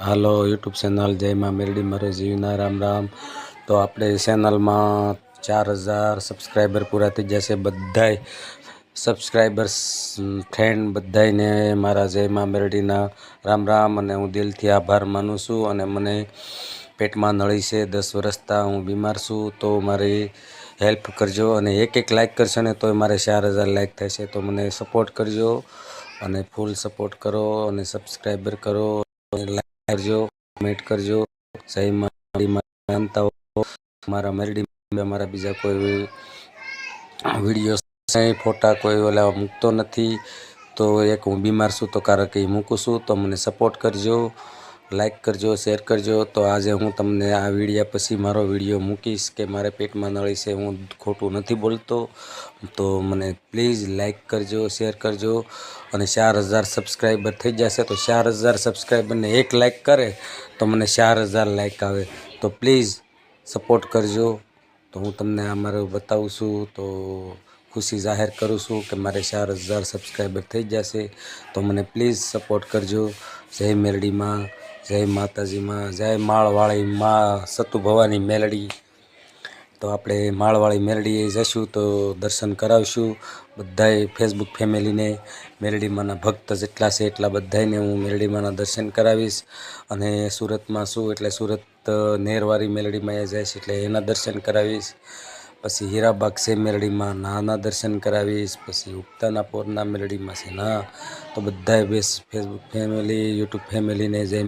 હાલો YouTube channel જય માં મેરડી મારો જીવના રામ રામ। તો આપણે ચેનલમાં 4000 સબસ્ક્રાઈબર પૂરા થઈ જશે। બધાય સબસ્ક્રાઈબર્સ ફ્રેન્ડ બધાને મારા જય માં મેરડીના રામ રામ। અને હું દિલથી આભાર માનું છું। અને મને પેટમાં નળી છે 10 વર્ષથી હું બીમાર છું, તો મારી હેલ્પ કરજો। અને એક લાઈક કરશો ને તો મારે 4000 લાઈક થશે, તો મને સપોર્ટ કરજો અને ફૂલ સપોર્ટ કરો અને સબસ્ક્રાઈબર કરો, લાઈક કરજો, કમેન્ટ કરજો। જય માં માનતા હો મારા મેરડી, મારા બીજા કોઈ વિડીયો ફોટા કોઈ ઓલા મૂકતો નથી। તો એક હું બીમાર છું તો કારક એ મૂકું છું, તો મને સપોર્ટ કરજો, લાઈક કરજો, શેર કરજો। તો આજે હું તમને આ વિડીયા પછી મારો વિડીયો મૂકીશ કે મારે પેટમાં નળી છે, હું ખોટું નથી બોલતો। તો મને પ્લીઝ લાઈક કરજો, શેર કરજો। અને 4000 સબસ્ક્રાઈબર થઈ જશે, તો 4000 સબસ્ક્રાઈબરને એક લાઈક કરે તો મને 4000 લાઈક આવે। તો પ્લીઝ સપોર્ટ કરજો। તો હું તમને આ મારું બતાવું છું, તો ખુશી જાહેર કરું છું કે મારે 4000 સબસ્ક્રાઈબર થઈ જશે। તો મને પ્લીઝ સપોર્ટ કરજો। જય મેરડીમાં, જય માતાજીમાં, જય માળવાળી માં સતુ ભવાની મેલડી। તો આપણે માળવાળી મેરડીએ જઈશું તો દર્શન કરાવશું બધાય ફેસબુક ફેમિલીને। મેરડીમાંના ભક્ત જેટલા છે એટલા બધાને હું મેરડીમાંના દર્શન કરાવીશ। અને સુરતમાં છું એટલે સુરત નેરવારી મેલડીમાં જઈશ એટલે એના દર્શન કરાવીશ। પછી હીરાબાગ છે મેરડીમાં નાના દર્શન કરાવીશ। પછી ઉગતાના પોરના મેરડીમાં છે ના, તો બધાય બેસ ફેસબુક ફેમિલી યુટ્યુબ ફેમિલીને જય